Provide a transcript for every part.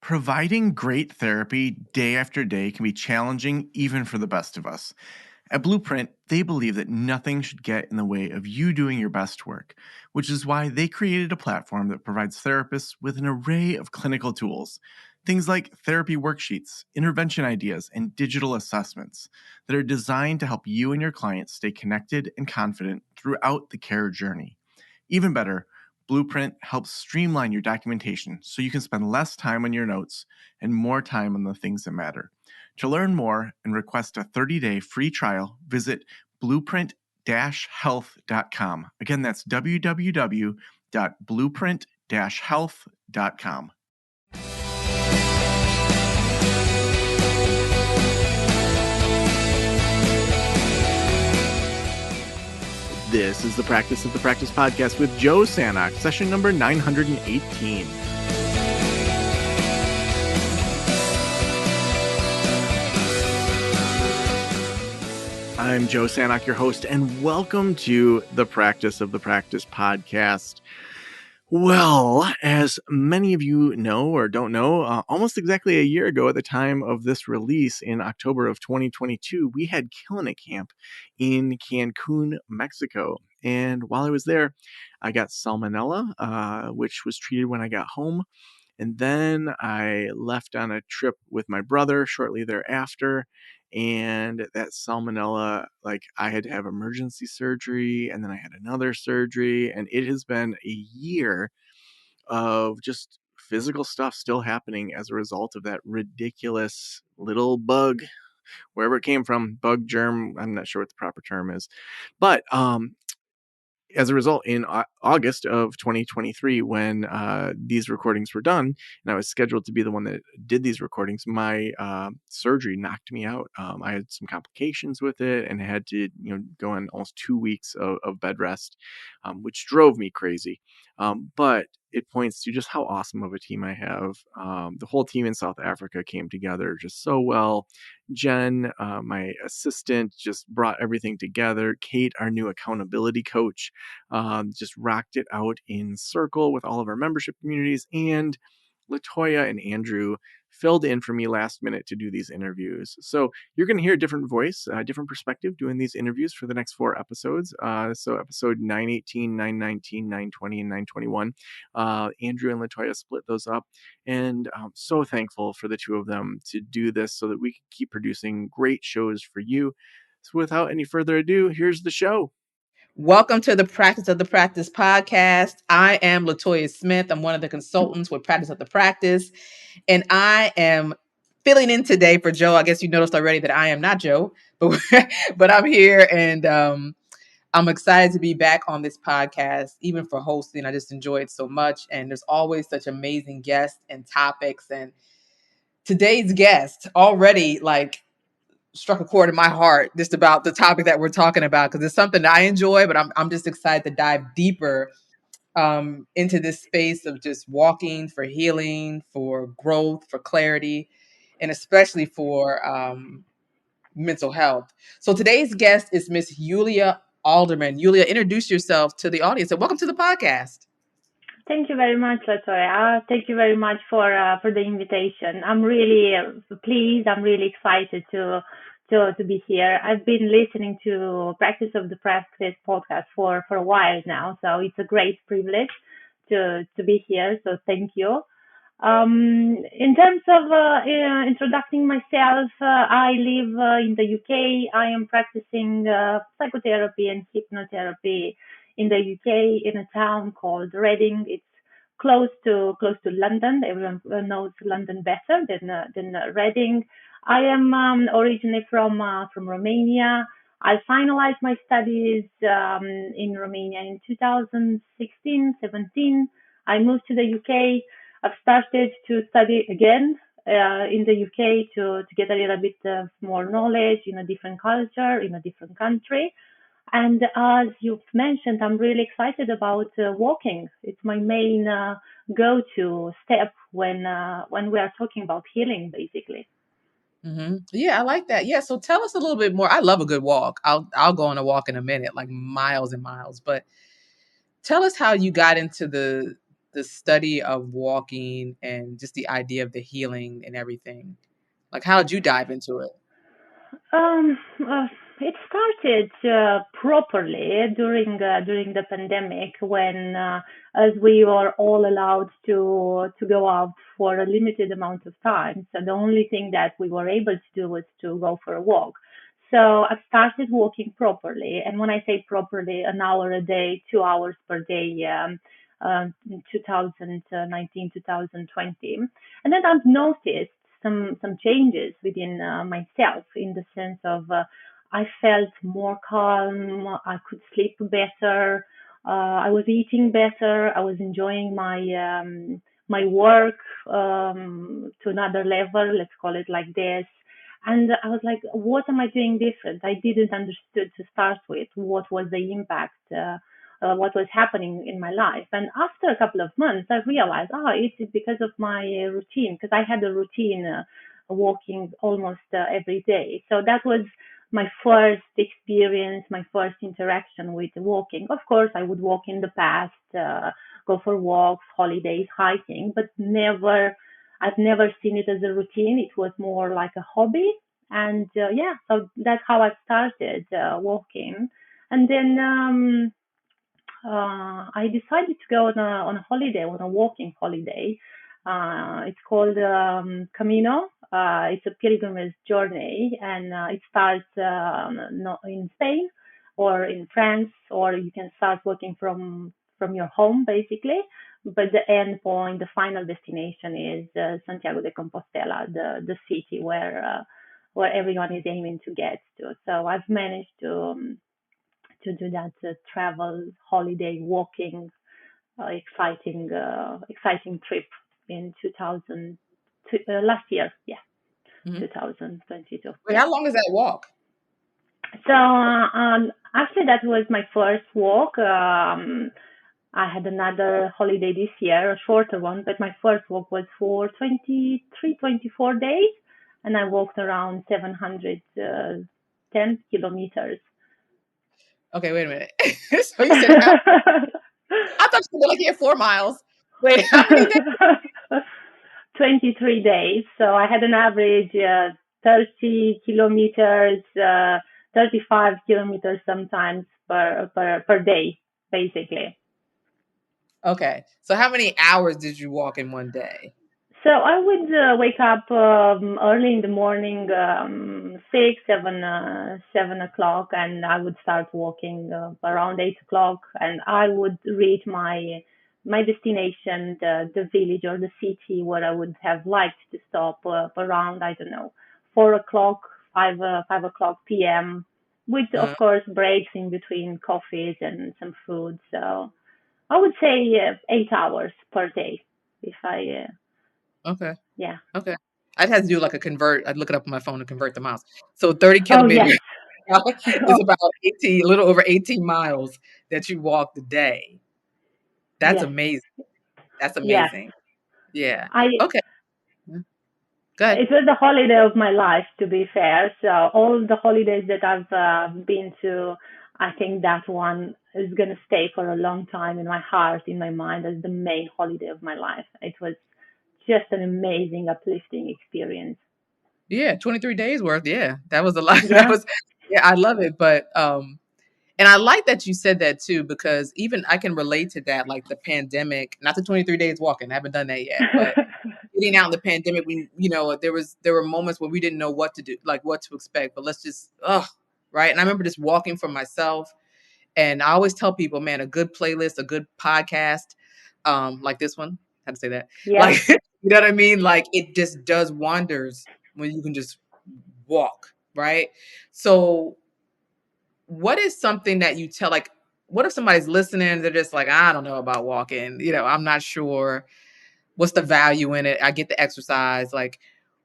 Providing great therapy day after day can be challenging even for the best of us. At Blueprint, they believe that nothing should get in the way of you doing your best work, which is why they created a platform that provides therapists with an array of clinical tools. Things like therapy worksheets, intervention ideas, and digital assessments that are designed to help you and your clients stay connected and confident throughout the care journey. Even better, Blueprint helps streamline your documentation so you can spend less time on your notes and more time on the things that matter. To learn more and request a 30-day free trial, visit blueprint-health.com. Again, that's www.blueprint-health.com. This is the Practice of the Practice podcast with Joe Sanok, session number 918. I'm Joe Sanok, your host, and welcome to the Practice of the Practice podcast. Well, as many of you know or don't know, almost exactly a year ago at the time of this release in October of 2022, we had Killing It Camp in Cancun, Mexico. And while I was there, I got salmonella, which was treated when I got home. And then I left on a trip with my brother shortly thereafter. And that salmonella, I had to have emergency surgery, and then I had another surgery. And it has been a year of just physical stuff still happening as a result of that ridiculous little bug, wherever it came from, bug, germ. I'm not sure what the proper term is. But as a result, in August of 2023, when these recordings were done, and I was scheduled to be the one that did these recordings, my surgery knocked me out. I had some complications with it, and I had to, go on almost 2 weeks of bed rest, which drove me crazy. But it points to just how awesome of a team I have. The whole team in South Africa came together just so well. Jen, my assistant, just brought everything together. Kate, our new accountability coach, just rocked it out in circle with all of our membership communities. And LaToya and Andrew filled in for me last minute to do these interviews. So you're going to hear a different voice, a different perspective doing these interviews for the next 4 episodes. So episode 918, 919, 920, and 921. Andrew and LaToya split those up. And I'm so thankful for the two of them to do this so that we can keep producing great shows for you. So without any further ado, here's the show. Welcome to the Practice of the Practice podcast. I am LaToya Smith. I'm one of the consultants with Practice of the Practice, and I am filling in today for Joe. I guess you noticed already that I am not Joe, but I'm here, and I'm excited to be back on this podcast, even for hosting. I just enjoy it so much, and there's always such amazing guests and topics. And today's guest already struck a chord in my heart just about the topic that we're talking about, because it's something that I enjoy, but I'm just excited to dive deeper into this space of just walking for healing, for growth, for clarity, and especially for mental health. So today's guest is Miss Iulia Alderman. Iulia, introduce yourself to the audience and welcome to the podcast. Thank you very much, LaToya. Thank you very much for the invitation. I'm really pleased. I'm really excited to be here. I've been listening to Practice of the Practice podcast for a while now, so it's a great privilege to be here. So thank you. In terms of introducing myself, I live in the UK. I am practicing psychotherapy and hypnotherapy in the UK in a town called Reading. It's close to London. Everyone knows London better than Reading. I am originally from Romania. I finalized my studies in Romania in 2016-17. I moved to the UK. I've started to study again in the UK to get a little bit of more knowledge in a different culture, in a different country. And as you've mentioned, I'm really excited about walking. It's my main go-to step when we are talking about healing, basically. Mm-hmm. Yeah, I like that. Yeah, so tell us a little bit more. I love a good walk. I'll go on a walk in a minute, like miles and miles. But tell us how you got into the the study of walking and just the idea of the healing and everything? Like, how did you dive into it? Um, uh, it started properly during the pandemic when, as we were all allowed to go out for a limited amount of time. So the only thing that we were able to do was to go for a walk. So I started walking properly, and when I say properly, an hour a day, 2 hours per day. In 2019, 2020, and then I've noticed some changes within myself in the sense of I felt more calm. I could sleep better. I was eating better. I was enjoying my work to another level. Let's call it like this. And I was like, what am I doing different? I didn't understood to start with what was the impact, what was happening in my life. And after a couple of months, I realized, it's because of my routine, because I had a routine walking almost every day. So that was my first experience, my first interaction with walking. Of course, I would walk in the past, go for walks, holidays, hiking, but I've never seen it as a routine. It was more like a hobby. And so that's how I started walking. And then I decided to go on a holiday, on a walking holiday. It's called Camino. It's a pilgrimage journey, and it starts in Spain or in France, or you can start walking from your home, basically. But the end point, the final destination is Santiago de Compostela, the city where everyone is aiming to get to. So I've managed to do that travel, holiday, walking, exciting trip in 2000 last year, yeah, Mhm. 2022. Wait, Yeah. how long is that walk? So actually, that was my first walk. I had another holiday this year, a shorter one, but my first walk was for 23, 24 days, and I walked around 710 kilometers. Okay, wait a minute. So you said how? I thought you were like, here 4 miles. Wait, how many days? 23 days. So I had an average 30 kilometers, 35 kilometers sometimes per day, basically. Okay, so how many hours did you walk in one day? So I would wake up early in the morning, 7 o'clock, and I would start walking around 8 o'clock, and I would reach my destination, the village or the city where I would have liked to stop around, I don't know, 4 o'clock, 5 o'clock p.m. With Uh, of course breaks in between coffees and some food. So I would say 8 hours per day if I okay, yeah. okay. I'd have to do like a convert. I'd look it up on my phone to convert the miles. So 30 Oh yes. kilometers is about 18, a little over 18 miles that you walked a day. That's Yes. amazing. That's Yes. amazing. Yeah. I Okay. Good. It was the holiday of my life, to be fair. So all the holidays that I've been to, I think that one is gonna stay for a long time in my heart, in my mind, as the main holiday of my life. It was just an amazing, uplifting experience. Yeah, 23 days worth. Yeah. That was a lot. That Yeah. was yeah, I love it. But and I like that you said that too, because even I can relate to that, like the pandemic, not the 23 days walking, I haven't done that yet, but getting out in the pandemic, there were moments where we didn't know what to do, like what to expect, but let's just, right. And I remember just walking for myself. And I always tell people, man, a good playlist, a good podcast, like this one, how to say that, Yeah. like, you know what I mean? Like it just does wonders when you can just walk, right? So what is something that you tell, like, what if somebody's listening, they're just like, I don't know about walking, I'm not sure what's the value in it. I get the exercise. Like,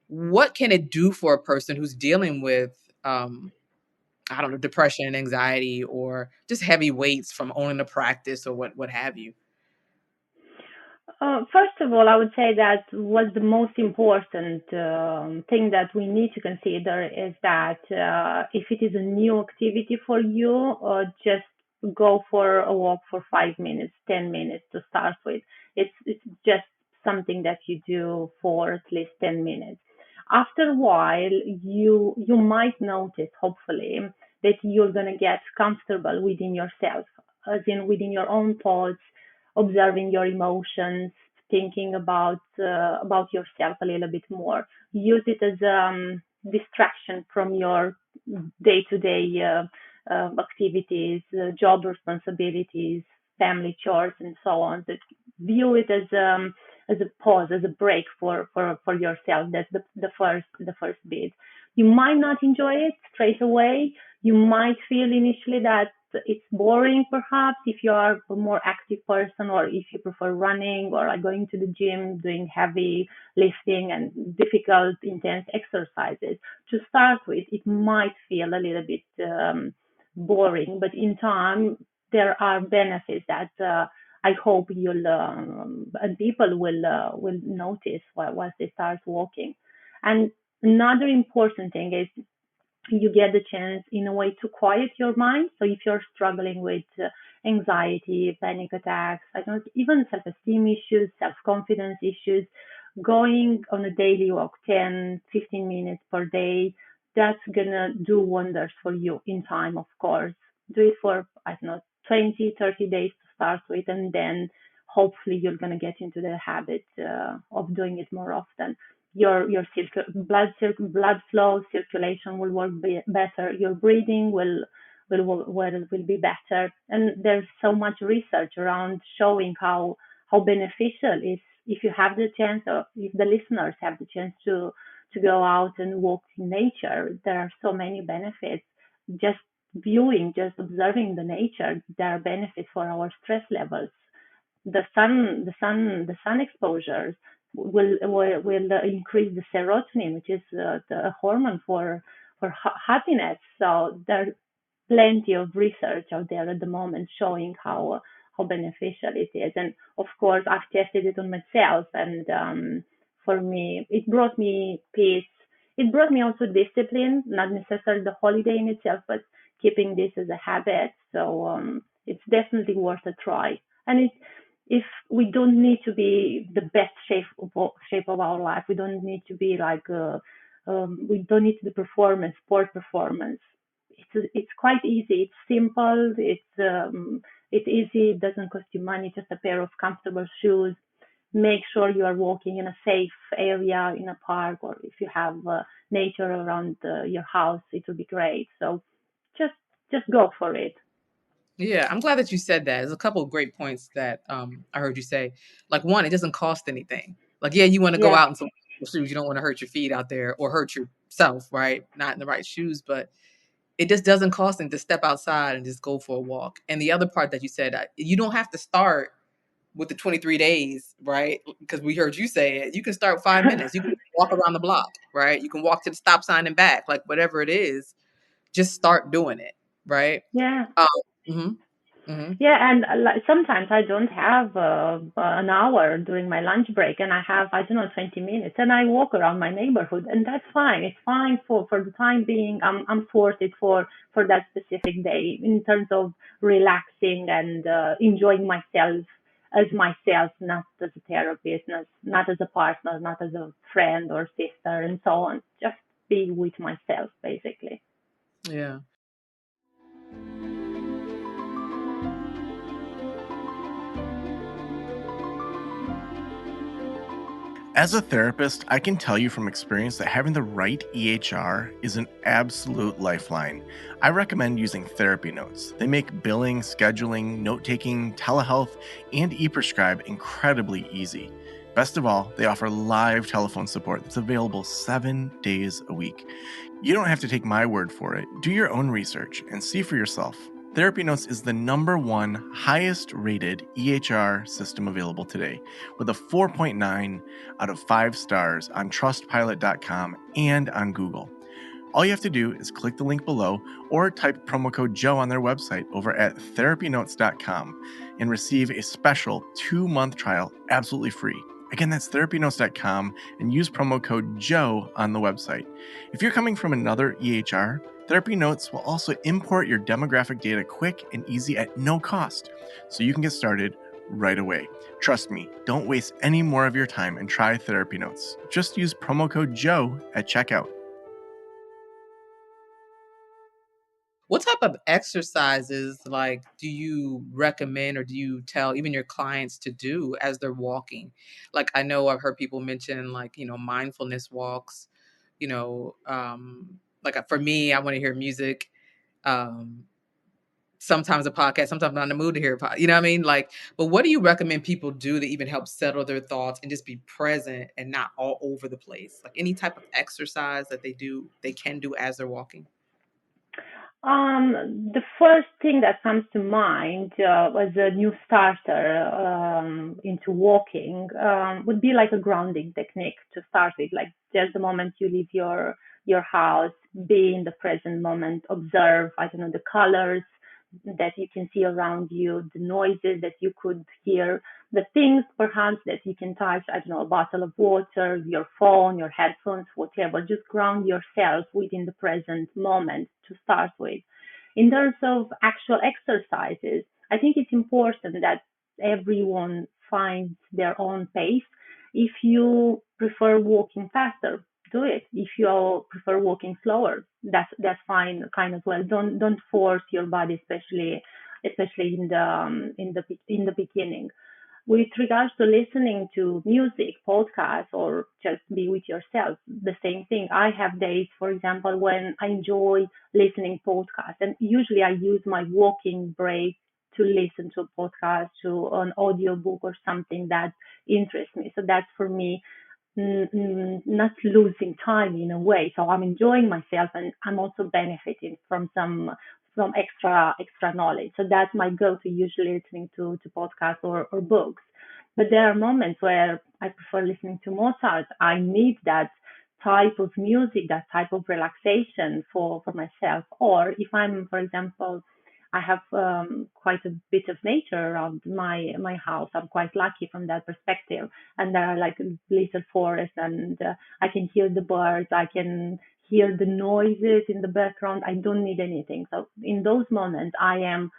what can it do for a person who's dealing with, I don't know, depression, anxiety, or just heavy weights from owning a practice or what have you? First of all, I would say that what's the most important thing that we need to consider is that if it is a new activity for you, just go for a walk for 5 minutes, 10 minutes to start with. It's just something that you do for at least 10 minutes. After a while, you might notice, hopefully, that you're gonna get comfortable within yourself, as in within your own thoughts, observing your emotions, thinking about yourself a little bit more. Use it as distraction from your day-to-day activities, job responsibilities, family chores, and so on. That view it as a pause, as a break for yourself. That's the first bit. You might not enjoy it straight away. You might feel initially that it's boring, perhaps, if you are a more active person, or if you prefer running or like going to the gym, doing heavy lifting and difficult, intense exercises. To start with, it might feel a little bit boring, but in time, there are benefits that I hope you'll and people will notice once they start walking. And another important thing is you get the chance in a way to quiet your mind. So if you're struggling with anxiety, panic attacks, I don't even self-esteem issues, self-confidence issues, going on a daily walk 10, 15 minutes per day, that's gonna do wonders for you in time, of course. Do it for, I don't know, 20, 30 days to start with, and then hopefully you're gonna get into the habit of doing it more often. Your blood flow, circulation will work better. Your breathing will be better. And there's so much research around showing how beneficial is if you have the chance, or if the listeners have the chance to go out and walk in nature. There are so many benefits. Just viewing, just observing the nature, there are benefits for our stress levels. The sun exposures will increase the serotonin, which is the hormone for happiness. So there's plenty of research out there at the moment showing how beneficial it is. And of course, I've tested it on myself, and for me, it brought me peace. It brought me also discipline, not necessarily the holiday in itself, but keeping this as a habit. So it's definitely worth a try. And if we don't need to be the best shape of our life, we don't need to be like we don't need the sport performance. It's quite easy. It's simple. It's easy. It doesn't cost you money. Just a pair of comfortable shoes. Make sure you are walking in a safe area, in a park, or if you have nature around your house, it would be great. So just just go for it. Yeah, I'm glad that you said that. There's a couple of great points that I heard you say. Like, one, it doesn't cost anything. Like, yeah, you want to go Yeah. out in some shoes. You don't want to hurt your feet out there or hurt yourself, right? Not in the right shoes, but it just doesn't cost anything to step outside and just go for a walk. And the other part that you said, you don't have to start with the 23 days, right? Because we heard you say it. You can start 5 minutes. You can walk around the block, right? You can walk to the stop sign and back, like whatever it is. Just start doing it, right? Yeah. Um, mhm, mhm. Yeah, and sometimes I don't have an hour during my lunch break, and I have, I don't know, 20 minutes, and I walk around my neighborhood, and that's fine. It's fine for the time being. I'm sorted for that specific day in terms of relaxing and enjoying myself as myself, not as a therapist, not as a partner, not as a friend or sister, and so on. Just be with myself, basically. Yeah. As a therapist, I can tell you from experience that having the right EHR is an absolute lifeline. I recommend using Therapy Notes. They make billing, scheduling, note taking, telehealth, and e-prescribe incredibly easy. Best of all, they offer live telephone support that's available 7 days a week. You don't have to take my word for it. Do your own research and see for yourself. Therapy Notes is the #1 highest rated EHR system available today, with a 4.9 out of 5 stars on trustpilot.com and on Google. All you have to do is click the link below or type promo code Joe on their website over at therapynotes.com and receive a special 2-month trial absolutely free. Again, that's therapynotes.com and use promo code Joe on the website. If you're coming from another EHR, Therapy Notes will also import your demographic data quick and easy at no cost, so you can get started right away. Trust me, don't waste any more of your time and try Therapy Notes. Just use promo code Joe at checkout. What type of exercises like do you recommend or do you tell even your clients to do as they're walking? Like I know I've heard people mention like, mindfulness walks, like for me, I want to hear music. Um, sometimes a podcast, sometimes I'm not in the mood to hear a podcast. You know what I mean? Like, but what do you recommend people do to even help settle their thoughts and just be present and not all over the place? Like any type of exercise that they can do as they're walking? The first thing that comes to mind as a new starter into walking would be like a grounding technique to start with. Like just the moment you leave your house, be in the present moment, observe, I don't know, the colors that you can see around you, the noises that you could hear, the things perhaps that you can touch, I don't know, a bottle of water, your phone, your headphones, whatever. Just ground yourself within the present moment to start with. In terms of actual exercises, I think it's important that everyone finds their own pace. If you prefer walking faster, do it. If you prefer walking slower, that's fine, kind of well. Don't force your body, especially in the beginning. With regards to listening to music, podcasts, or just be with yourself, the same thing. I have days, for example, when I enjoy listening podcasts, and usually I use my walking break to listen to a podcast, to an audiobook or something that interests me. So that's for me not losing time in a way. So I'm enjoying myself and I'm also benefiting from some extra knowledge. So that's my go-to, usually listening to podcasts or books. But there are moments where I prefer listening to Mozart. I need that type of music, that type of relaxation for myself. Or if I'm, for example, I have quite a bit of nature around my house. I'm quite lucky from that perspective, and there are like little forests, and I can hear the birds. I can hear the noises in the background. I don't need anything. So in those moments, I am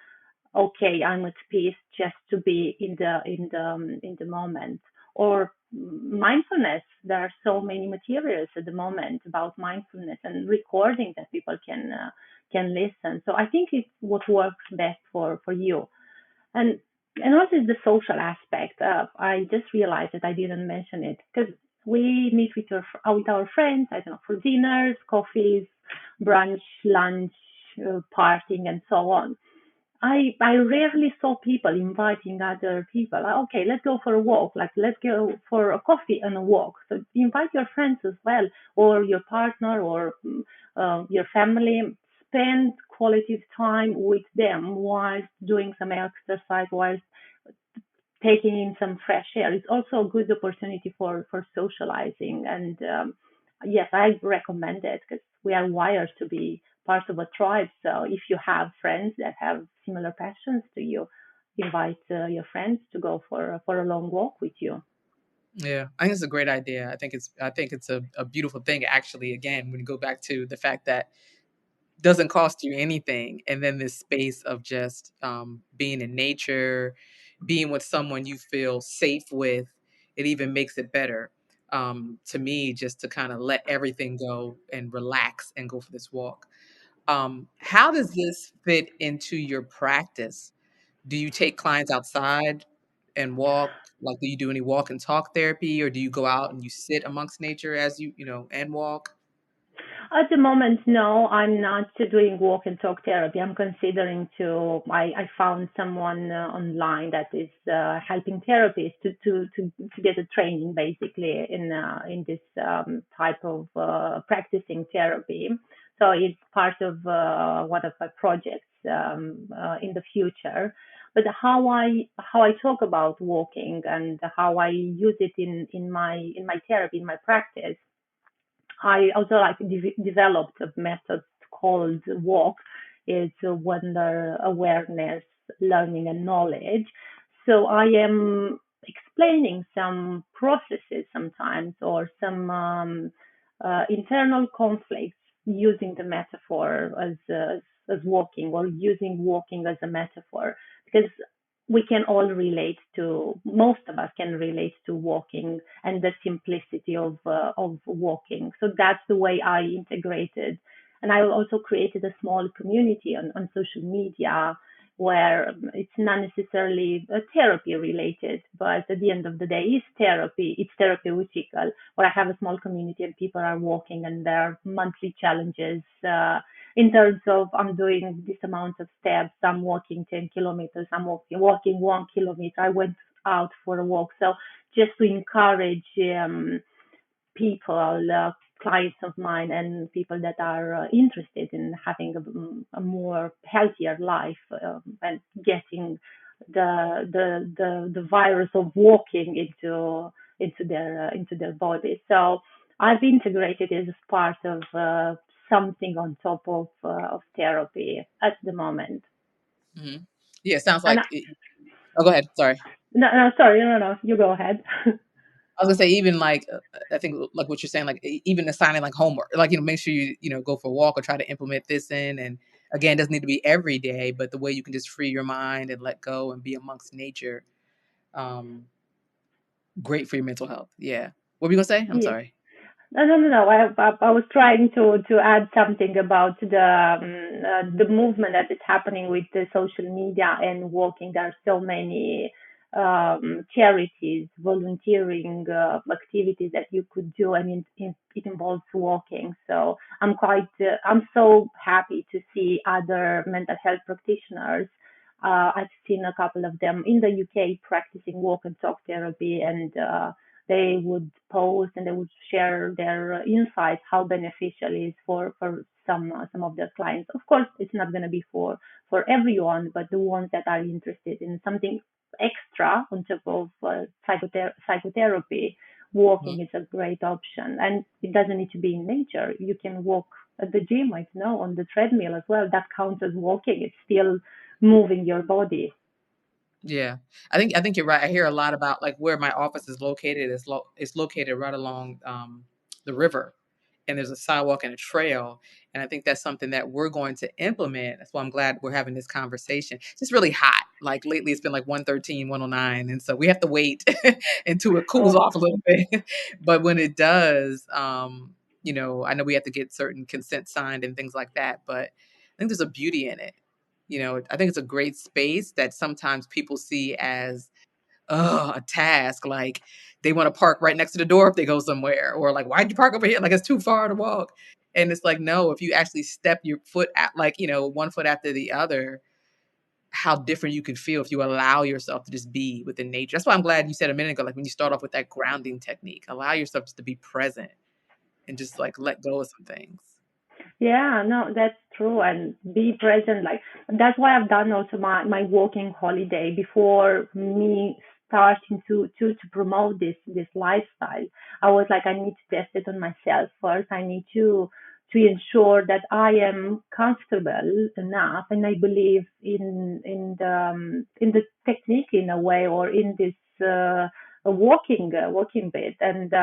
okay. I'm at peace just to be in the moment. Or mindfulness. There are so many materials at the moment about mindfulness and recording that people can listen. So I think it's what works best for you. And and also the social aspect. I just realized that I didn't mention it because we meet with our friends. I don't know, for dinners, coffees, brunch, lunch, partying, and so on. I rarely saw people inviting other people. Like, okay, let's go for a walk. Like, let's go for a coffee and a walk. So invite your friends as well, or your partner, or your family. Spend quality time with them while doing some exercise, while taking in some fresh air. It's also a good opportunity for socializing. And yes, I recommend it because we are wired to be part of a tribe. So if you have friends that have similar passions to you, invite your friends to go for a long walk with you. Yeah, I think it's a great idea. I think it's a beautiful thing actually, again, when you go back to the fact that doesn't cost you anything. And then this space of just being in nature, being with someone you feel safe with, it even makes it better. To me, just to kind of let everything go and relax and go for this walk. How does this fit into your practice? Do you take clients outside and walk? Like, do you do any walk and talk therapy, or do you go out and you sit amongst nature as and walk? At the moment, no, I'm not doing walk and talk therapy. I'm considering to. I found someone online that is helping therapists to get a training basically in this type of practicing therapy. So it's part of one of my projects in the future. But how I talk about walking and how I use it in my therapy, in my practice, I also like developed a method called walk. It's a wonder awareness, learning and knowledge. So I am explaining some processes sometimes or some internal conflicts using the metaphor as walking or using walking as a metaphor because we can all relate to, most of us can relate to walking and the simplicity of walking. So that's the way I integrated. And I also created a small community on social media where it's not necessarily therapy related, but at the end of the day, it's therapy. It's therapeutical, where I have a small community and people are walking and their monthly challenges. In terms of I'm doing this amount of steps, I'm walking 10 kilometers, I'm walking 1 kilometer. I went out for a walk. So just to encourage people, clients of mine, and people that are interested in having a more healthier life and getting the virus of walking into their body. So I've integrated it as part of something on top of therapy at the moment. Mm-hmm. Yeah, it sounds And like. Oh, go ahead. Sorry. no, sorry, no, you go ahead. I was gonna say even like I think like what you're saying, like even assigning like homework, like make sure you go for a walk or try to implement this in. And again, it doesn't need to be every day, but the way you can just free your mind and let go and be amongst nature, um, great for your mental health. Yeah. What were you gonna say? I'm Yeah. sorry. No. I was trying to add something about the movement that is happening with the social media and walking. There are so many charities, volunteering activities that you could do, and it involves walking. So I'm so happy to see other mental health practitioners. I've seen a couple of them in the UK practicing walk and talk therapy, and they would post and they would share their insights, how beneficial it is for some of their clients. Of course, it's not going to be for everyone, but the ones that are interested in something extra on top of psychotherapy, Mhm. walking is a great option. And it doesn't need to be in nature. You can walk at the gym, I know, on the treadmill as well. That counts as walking. It's still moving your body. Yeah, I think you're right. I hear a lot about like where my office is located. It's located right along the river, and there's a sidewalk and a trail. And I think that's something that we're going to implement. That's why I'm glad we're having this conversation. It's just really hot. Like lately, it's been like 113, 109, and so we have to wait until it cools Oh, off a little bit. But when it does, I know we have to get certain consent signed and things like that. But I think there's a beauty in it. I think it's a great space that sometimes people see as a task. Like they want to park right next to the door if they go somewhere, or like, why'd you park over here? Like it's too far to walk. And it's like, no, if you actually step your foot at like, one foot after the other, how different you can feel if you allow yourself to just be within nature. That's why I'm glad you said a minute ago, like when you start off with that grounding technique, allow yourself just to be present and just like let go of some things. yeah, no, that's true. And be present. Like that's why I've done also my walking holiday before me starting to promote this lifestyle. I was like, I need to test it on myself first. I need to ensure that I am comfortable enough, and I believe in the technique in a way, or in this walking bit. And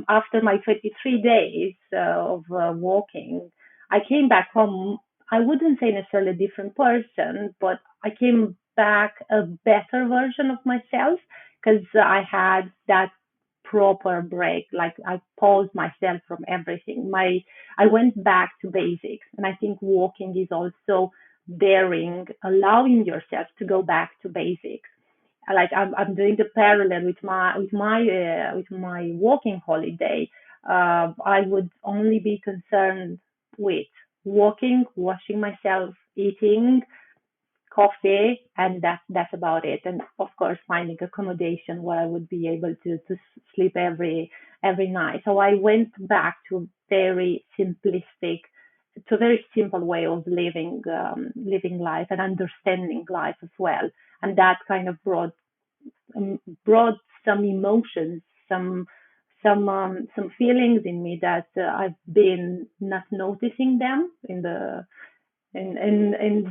after my 23 days of walking, I came back home. I wouldn't say necessarily a different person, but I came back a better version of myself because I had that proper break. Like I paused myself from everything. I went back to basics, and I think walking is also daring, allowing yourself to go back to basics. Like I'm doing the parallel with my walking holiday. I would only be concerned with walking, washing myself, eating, coffee, and that's about it. And of course, finding accommodation where I would be able to sleep every night. So I went back to very simplistic, to a very simple way of living life and understanding life as well. And that kind of brought some emotions, some feelings in me that I've been not noticing them in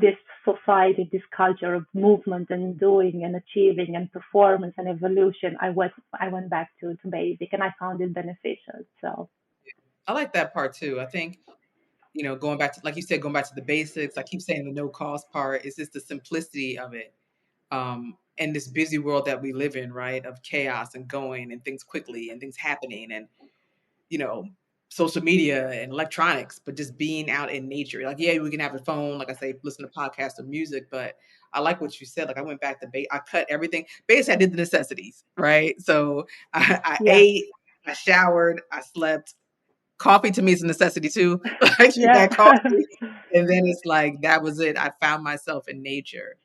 this society, this culture of movement and doing and achieving and performance and evolution. I went back to basic, and I found it beneficial. So I like that part too. I think going back to, like you said, going back to the basics. I keep saying the no cost part is just the simplicity of it. in this busy world that we live in, right? Of chaos and going and things quickly and things happening and, you know, social media and electronics, but just being out in nature. Like, yeah, we can have a phone, like I say, listen to podcasts or music, but I like what you said. Like, I went back to I cut everything. Basically, I did the necessities, right? So I Yeah. ate, I showered, I slept. Coffee to me is a necessity too. Like, you Yeah. got coffee, and then it's like that was it. I found myself in nature.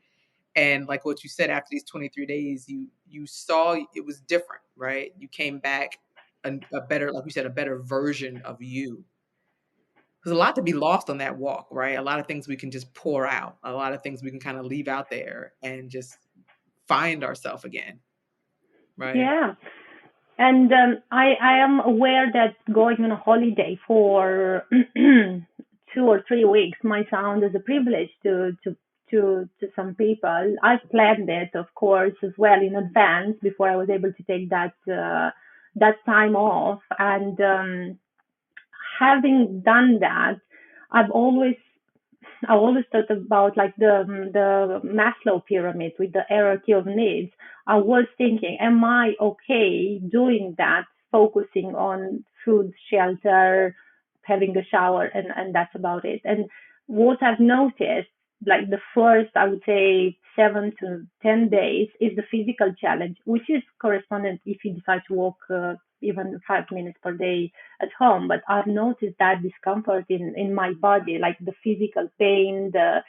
And like what you said, after these 23 days, you saw it was different, right? You came back a better, like you said, a better version of you. There's a lot to be lost on that walk, right? A lot of things we can just pour out, a lot of things we can kind of leave out there and just find ourselves again, right? Yeah. And I am aware that going on a holiday for 2 or 3 weeks might sound as a privilege to some people. I've planned it, of course, as well in advance before I was able to take that time off. And having done that, I've always I always thought about like the Maslow pyramid with the hierarchy of needs. I was thinking, am I okay doing that, focusing on food, shelter, having a shower, and that's about it. And what I've noticed, like the first, I would say 7 to 10 days, is the physical challenge, which is correspondent if you decide to walk even 5 minutes per day at home. But I've noticed that discomfort in my body, like the physical pain, the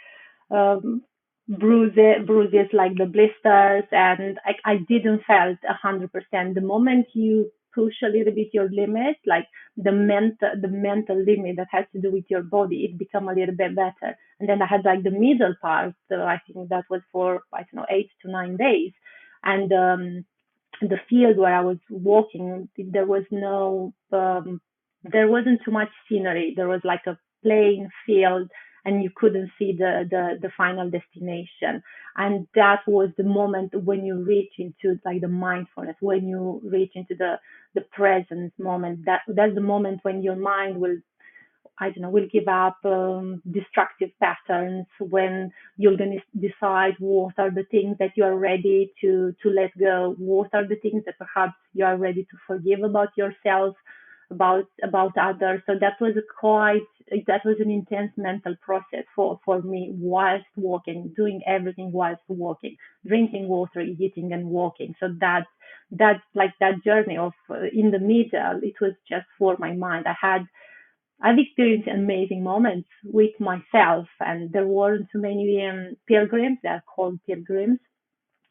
um, bruises like the blisters, and I didn't felt 100%. The moment you push a little bit your limit, like the mental limit that has to do with your body, it become a little bit better. And then I had like the middle part, I think that was for, I don't know, 8 to 9 days. And the field where I was walking, there wasn't too much scenery. There was like a plain field, and you couldn't see the final destination. And that was the moment when you reach into like the mindfulness, when you reach into the present moment. That's the moment when your mind will, I don't know, will give up destructive patterns, when you're going to decide what are the things that you are ready to let go, what are the things that perhaps you are ready to forgive about yourself, about others. So that was an intense mental process for me whilst walking, doing everything whilst walking, drinking water, eating and walking. So that like that journey of in the middle, it was just for my mind. I've experienced amazing moments with myself, and there weren't too many pilgrims. They're called pilgrims,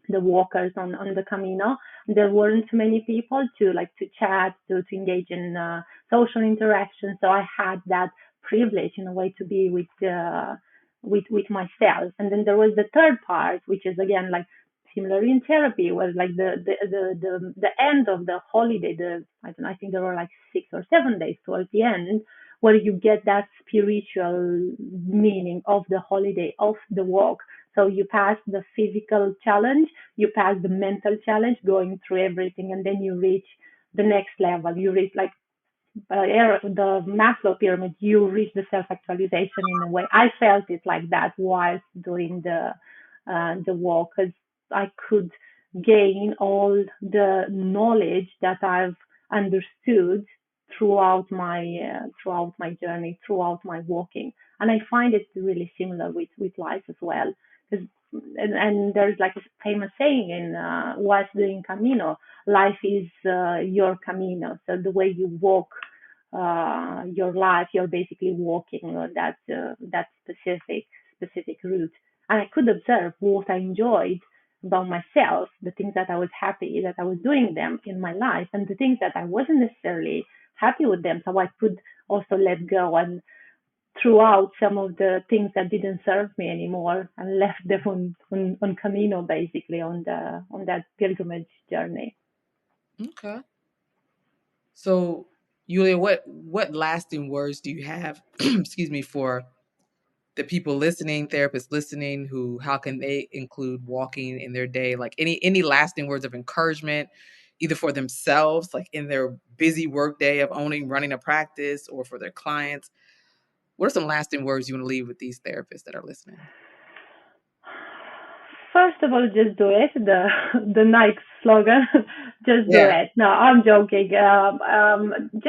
the walkers on the Camino. There weren't too many people to chat, to engage in social interaction. So I had that privilege in a way to be with myself. And then there was the third part, which is again like similar in therapy, was like the end of the holiday. I don't know, I think there were like 6 or 7 days towards the end, where you get that spiritual meaning of the holiday, of the walk. So you pass the physical challenge, you pass the mental challenge, going through everything, and then you reach the next level. You reach like the Maslow pyramid. You reach the self-actualization in a way. I felt it like that whilst doing the walk, because I could gain all the knowledge that I've understood throughout my journey, throughout my walking. And I find it really similar with life as well. 'Cause, and there's like a famous saying in whilst doing Camino, life is your Camino. So the way you walk your life, you're basically walking that specific route. And I could observe what I enjoyed about myself, the things that I was happy that I was doing them in my life, and the things that I wasn't necessarily happy with them. So I could also let go and threw out some of the things that didn't serve me anymore and left them on Camino, basically on that pilgrimage journey. Okay. So, Yulia, what lasting words do you have, excuse me, for the people listening, therapists listening, who how can they include walking in their day? Like any lasting words of encouragement, either for themselves, like in their busy work day of running a practice, or for their clients. What are some lasting words you want to leave with these therapists that are listening? First of all, just do it. The Nike slogan, just do Yeah. it. No, I'm joking.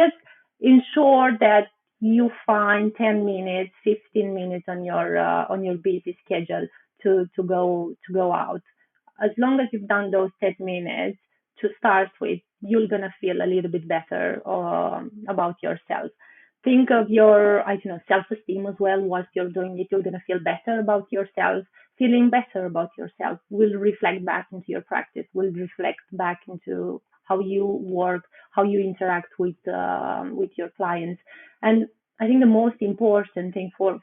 Just ensure that you find 10 minutes, 15 minutes on your busy schedule to go out. As long as you've done those 10 minutes to start with, you're gonna feel a little bit better about yourself. Think of your, I don't know, self-esteem as well. Whilst you're doing it, you're gonna feel better about yourself. Feeling better about yourself will reflect back into your practice, will reflect back into how you work, how you interact with your clients. And I think the most important thing for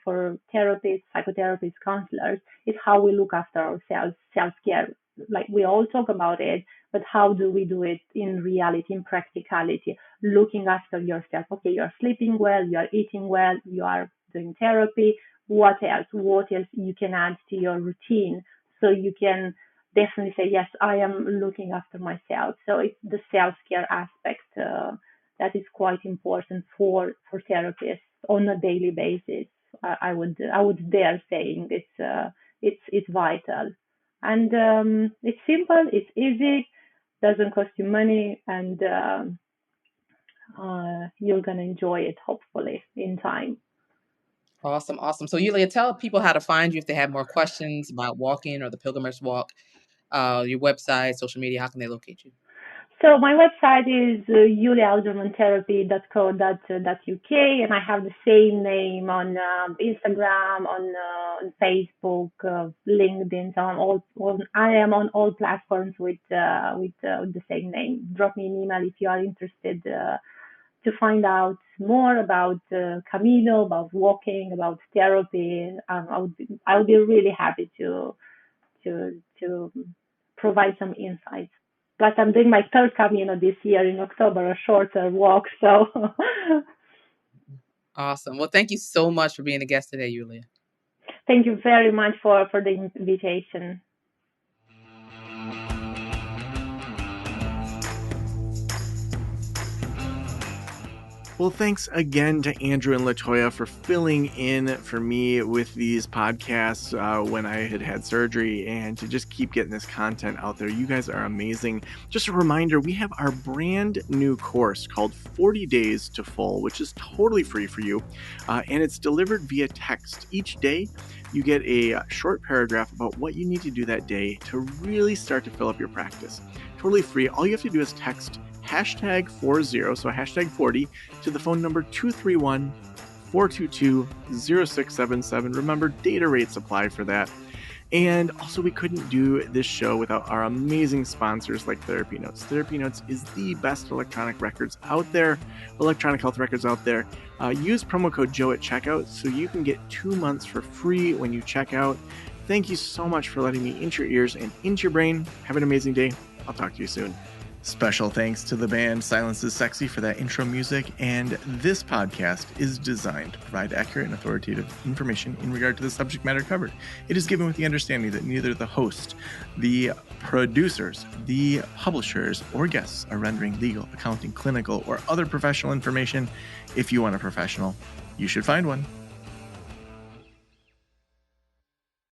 therapists, psychotherapists, counselors is how we look after ourselves, self-care. Like we all talk about it, but how do we do it in reality, in practicality? Looking after yourself. Okay, you're sleeping well, you're eating well, you are doing therapy. What else? What else you can add to your routine so you can definitely say, yes, I am looking after myself. So it's the self-care aspect that is quite important for therapists on a daily basis. I would dare saying it's vital, and it's simple, it's easy, doesn't cost you money, and you're gonna enjoy it hopefully in time. Awesome. Awesome. So Yulia, tell people how to find you if they have more questions about walking or the Pilgrimage Walk, your website, social media. How can they locate you? So my website is juliaaldermantherapy.co.uk, and I have the same name on Instagram, on Facebook, LinkedIn. So I am on all platforms with the same name. Drop me an email if you are interested to find out more about Camino, about walking, about therapy. I would be really happy to provide some insights. Plus, I'm doing my third Camino this year in October, a shorter walk. So, Awesome. Well, thank you so much for being a guest today, Yulia. thank you very much for the invitation. Well, thanks again to Andrew and LaToya for filling in for me with these podcasts when I had surgery, and to just keep getting this content out there. You guys are amazing. Just a reminder, we have our brand new course called 40 Days to Full, which is totally free for you, and it's delivered via text. Each day, you get a short paragraph about what you need to do that day to really start to fill up your practice. Totally free. All you have to do is text hashtag 40, so hashtag 40, to the phone number 231-422-0677. Remember, data rates apply for that. And also, we couldn't do this show without our amazing sponsors like Therapy Notes. Therapy Notes is the best electronic records out there, electronic health records out there. Use promo code Joe at checkout so you can get 2 months for free when you check out. Thank you so much for letting me into your ears and into your brain. Have an amazing day. I'll talk to you soon. Special thanks to the band Silence is Sexy for that intro music, and this podcast is designed to provide accurate and authoritative information in regard to the subject matter covered. It is given with the understanding that neither the host, the producers, the publishers, or guests are rendering legal, accounting, clinical, or other professional information. If you want a professional, you should find one.